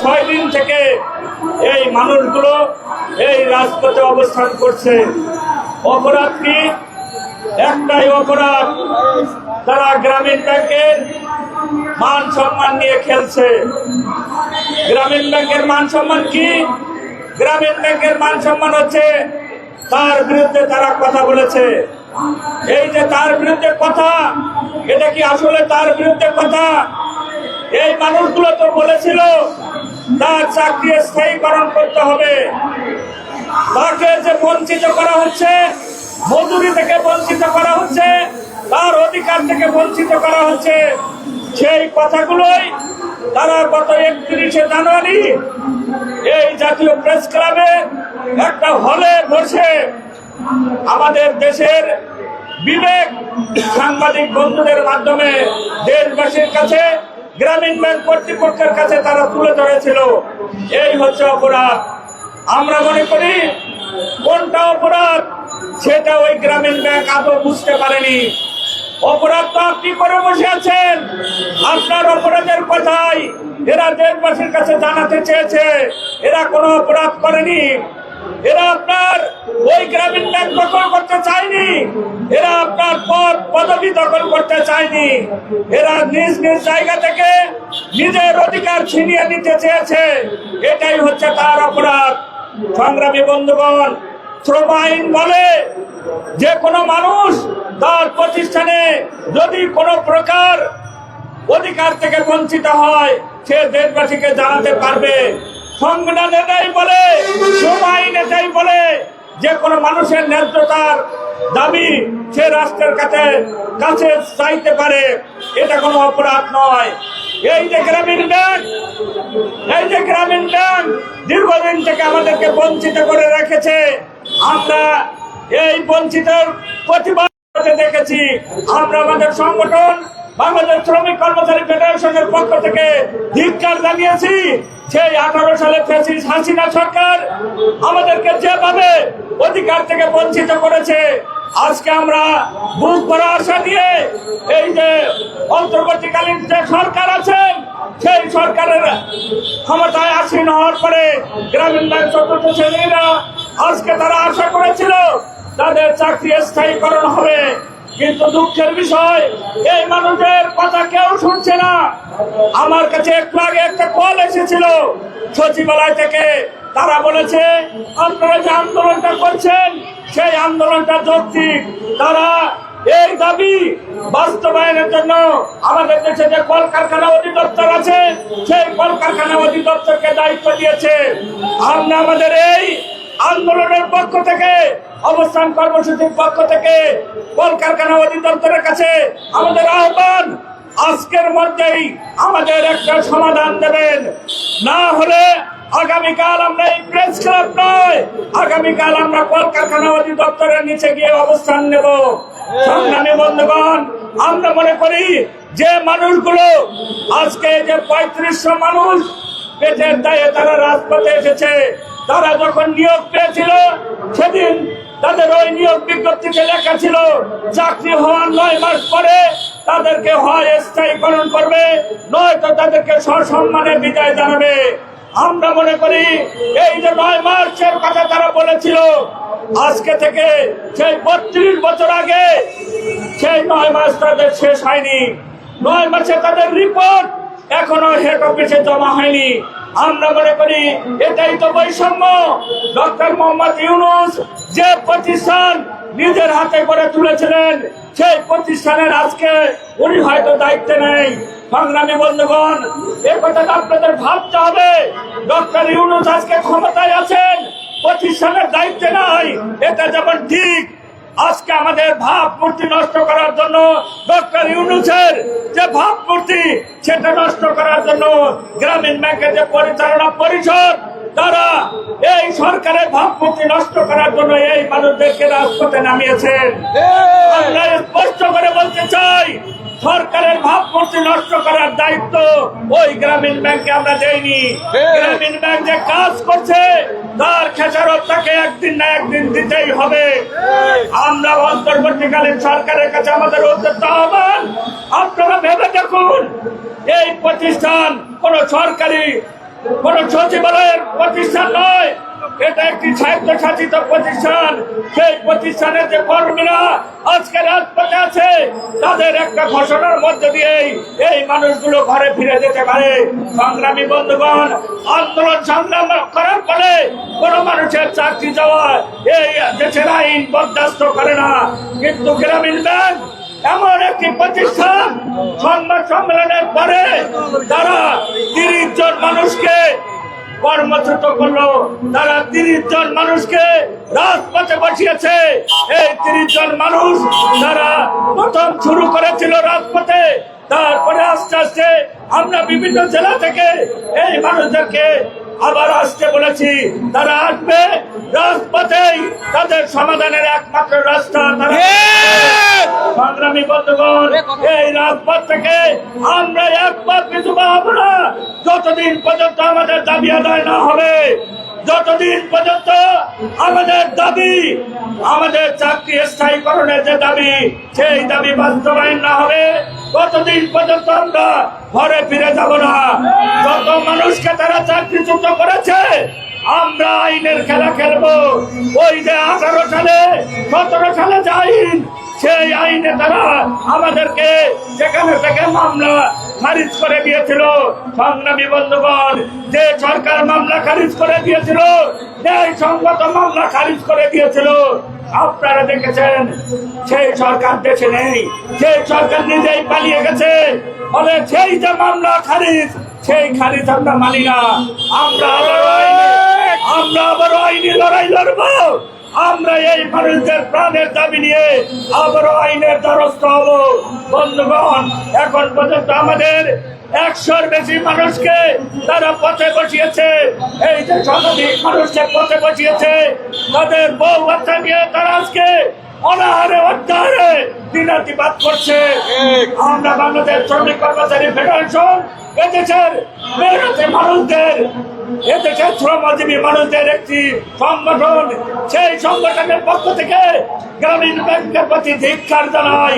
6 দিন থেকে এই মানুষগুলো এই রাজপথে অবস্থান করছে। অপরাধ কি? একটাই অপরাধ, তারা গ্রামীণ ব্যাংকের মান সম্মান নিয়ে খেলছে। গ্রামীণ ব্যাংকের মান সম্মান কি? গ্রামীণ ব্যাংকের মান সম্মান হচ্ছে তার বিরুদ্ধে তারা কথা বলেছে। এই যে তার বিরুদ্ধে কথা, এটা কি আসলে তার বিরুদ্ধে কথা? এই মানুষগুলো তো বলেছিল তার চাকরি স্থায়ীকরণ করতে হবে। তাকে যে বঞ্চিত করা হচ্ছে, মজুরি থেকে বঞ্চিত করা হচ্ছে, তার অধিকার থেকে বঞ্চিত করা হচ্ছে, সেই কথাগুলোই তারা গত 31শে জানুয়ারি এই জাতীয় প্রেস ক্লাবে একটা হলে বসে আমাদের দেশের বিবেক সাংবাদিক বন্ধুদের মাধ্যমে দেশবাসীর কাছে, গ্রামীণ ব্যাংক কর্তৃপক্ষের কাছে তারা তুলে ধরেছিল। এই হচ্ছে অপরাধ। আমরা মনে করি কোনটা অপরাধ সেটা ওই গ্রামীণ ব্যাংক আদৌ বুঝতে পারেনি। অপরাধ তো আপনি করে বসে আছেন। আপনার অপরাধের কথাই এরা দেশবাসীর কাছে জানাতে চেয়েছে। এরা কোনো অপরাধ করেনি। এরা আপনার ওই গ্রামীণ ব্যাংক দখল করতে চায়নি। এরা আপনার পদ পদবি দখল করতে চায়নি। এরা নিজ নিজ জায়গা থেকে নিজের অধিকার ছিনিয়ে নিতে চেয়েছে। এটাই হচ্ছে তার অপরাধ। সংগ্রামী বন্ধুগণ, শ্রম আইন বলে যে কোনো মানুষ তার প্রতিষ্ঠানে যদি কোনো প্রকার অধিকার থেকে বঞ্চিত হয় সে দেশবাসীকে জানাতে পারবে। সংবিধান এটাই বলে, শ্রম আইন এটাই বলে, যে কোনো মানুষের ন্যায্যতার দাবি সে রাষ্ট্রের কাছে চাইতে পারে। এটা কোনো অপরাধ নয়। এই যে গ্রামীণ ব্যাংক দীর্ঘদিন থেকে আমাদেরকে বঞ্চিত করে রেখেছে, আমরা এই বঞ্চিতের প্রতিবাদ দেখেছি। আমরা আমাদের সংগঠন বাংলাদেশ শ্রমিক কর্মচারী ফেডারেশনের পক্ষ থেকে ধিক্কার জানিয়েছি। সেই 18 সালে ফ্যাসিস্ট হাসিনা সরকার আমাদেরকে যেভাবে অধিকার থেকে বঞ্চিত করেছে, আজকে আমরা বুক ভরা আশা দিয়ে এই যে অন্তর্বর্তীকালীন যে সরকার আছেন সেই সরকারের ক্ষমতায় আসীন হওয়ার পরে গ্রামীণ ব্যাংক চতুর্থ শ্রেণীরা আজকে তারা আশা করেছিল তাদের চাকরি স্থায়ীকরণ হবে। কিন্তু দুঃখের বিষয়, এই মানুষের কথা কেউ শুনছে না। আমার কাছে একটু আগে একটা কল এসেছিল সচিবালয় থেকে। তারা বলেছে আপনারা যে আন্দোলনটা করছেন সেই আন্দোলনটা যৌক্তিক। তারা এই দাবি বাস্তবায়নের জন্য আমাদের দেশে যে কলকারখানা অধিদপ্তর আছে সেই কলকারখানা অধিদপ্তরকে দায়িত্ব দিয়েছে। আমরা আমাদের এই আন্দোলনের পক্ষ থেকে, অবস্থান কর্মসূচির পক্ষ থেকে কলকারখানা অধিদপ্তরের কাছে আমাদের আহ্বান, আজকের মধ্যেই আমাদের একটা সমাধান দেবেন। না হলে আগামীকাল আমরা এই প্রেস ক্লাব নয়, আগামীকাল আমরা কলকারখানা অধিদপ্তরের নিচে গিয়ে অবস্থান নেব। সংগ্রামী বন্ধুগণ, আমরা মনে করি যে মানুষগুলো আজকে যে 3500 মানুষ পেটের দায়ে তারা রাজপথে এসেছে, তারা যখন নিয়োগ পেয়েছিল সেদিন তাদের ওই নিয়োগ বিজ্ঞপ্তিতে লেখা ছিল চাকরি হওয়ার 9 মাস পরে তাদেরকে হয় স্থায়ীকরণ করবে, নয়তো তাদেরকে সসম্মানে বিদায় জানাবে। আমরা মনে করি এই যে 9 মাসের কথা তারা বলেছিল, আজকে থেকে সেই 32 বছর আগে সেই 9 মাস তাদের শেষ হয়নি। 9 মাসে তাদের রিপোর্ট এখনো হেড অফিসে জমা হয়নি। আমরা মনে করি এটাই তো বৈষম্য। ডক্টর মোহাম্মদ ইউনূস যে প্রতিষ্ঠান নিজের হাতে করে তুলেছিলেন সেই প্রতিষ্ঠানের আজকে উনি হয়তো দায়িত্বে নেই। সংগ্রামী বন্ধুগণ, এই কথাটা আপনাদের ভাবতে হবে। ডক্টর ইউনূস আজকে ক্ষমতায় আছেন, প্রতিষ্ঠানের দায়িত্বে নাই, এটা যেমন ঠিক। আজকে আমাদের ভাবমূর্তি নষ্ট করার জন্য ডক্টর ইউনূসের যে ভাবমূর্তি সেটা নষ্ট করার জন্য গ্রামীণ ব্যাংকের যে পরিচালনা পরিষদ তারা এই সরকারের ভাবমূর্তি নষ্ট করার জন্য এই মানুষদেরকে রাজপথে নামিয়েছেন। আমরা স্পষ্ট করে বলতে চাই, সরকারের ভাবমূর্তি নষ্ট করার দায়িত্ব ওই গ্রামীণ ব্যাংকে আমরা দেইনি। গ্রামীণ ব্যাংক যে কাজ করছে তার খেসারত তাকে একদিন না একদিন দিতেই হবে। আমরা অন্তর্বর্তীকালীন সরকারের কাছে আমাদের উদ্দেশ্য আহ্বান, আপনারা ভেবে দেখুন এই প্রতিষ্ঠান কোন সরকারি কোন সচিবালয়ের প্রতিষ্ঠান নয়, এটা একটি স্বায়ত্তশাসিত প্রতিষ্ঠান। সেই প্রতিষ্ঠানের যে কর্মীরা আজকে রাজপথে আছে, তাদের একটা ঘোষণার মধ্যে দিয়েই এই মানুষগুলো ঘরে ফিরে যেতে পারে। সংগ্রামী বন্ধুগণ, আন্দোলন সংগ্রাম করার ফলে কোন মানুষের চাকরি যাওয়া এই দেশের আইন বরদাস্ত করে না, কিন্তু গ্রামীণ ব্যাংক এমন একটি প্রতিষ্ঠান সংবাদ সম্মেলনের পরে তারা 30 জন মানুষকে কর্মচ্যুত করলো, তারা 30 জন মানুষকে রাজপথে বসিয়েছে। এই 30 জন মানুষ তারা প্রথম শুরু করেছিল রাজপথে, তারপরে আস্তে আস্তে আমরা বিভিন্ন জেলা থেকে এই মানুষদেরকে আবার আসতে বলেছি। তারা আসবে, রাজপথেই তাদের সমাধানের একমাত্র রাস্তা। তারা সংগ্রামী বন্ধুগণ, এই রাজপথ থেকে আমরা একবার পিছু পাবো না যতদিন পর্যন্ত আমাদের দাবি আদায় না হবে, যতদিন পর্যন্ত আমাদের দাবি, আমাদের চাকরি স্থায়ীকরণের যে দাবি, সেই দাবি বাস্তবায়ন না হবে, ততদিন পর্যন্ত আমরা ঘরে ফিরে যাব না। যত মানুষকে তারা চাকরিচ্যুত করেছে, আমরা আইনের খেলা খেলবো। ওই যে 18 সালে 17 সালে যে আইন, সেই আইনে তারা আমাদেরকে সেখানে থেকে মামলা খারিজ করে দিয়েছিল। সংগ্রামী বন্ধুগণ, যে সরকার মামলা খারিজ করে দিয়েছিল, ন্যায়সঙ্গত মামলা খারিজ করে দিয়েছিল, আপনারা দেখেছেন সেই সরকার দেশে নেই, সেই সরকার নিজেই পালিয়ে গেছে। ফলে সেই যে মামলা খারিজ, সেই খারিজ আমরা মানি না। আমরা আবারও আইনি লড়াই লড়বো। আমরা এই মানুষদের প্রাণের দাবি নিয়ে আবারও আইনের দ্বারস্থ হব। বন্ধুগণ, এখন পর্যন্ত আমাদের 100-র বেশি মানুষকে তারা পথে বসিয়েছে। এই যে শতাধিক মানুষকে পথে বসিয়েছে, তাদের বউ বাচ্চা নিয়ে তারা আজকে অনাহারে অত্যাহারে দিনাতিপাত করছে। আমরা বাংলাদেশ শ্রমিক কর্মচারী ফেডারেশন এদেশের মেহনতি মানুষদের, এদেশের শ্রমজীবী মানুষদের একটি সংগঠন। সেই সংগঠনের পক্ষ থেকে গ্রামীণ ব্যাংকের প্রতি ধিক্কার জানাই।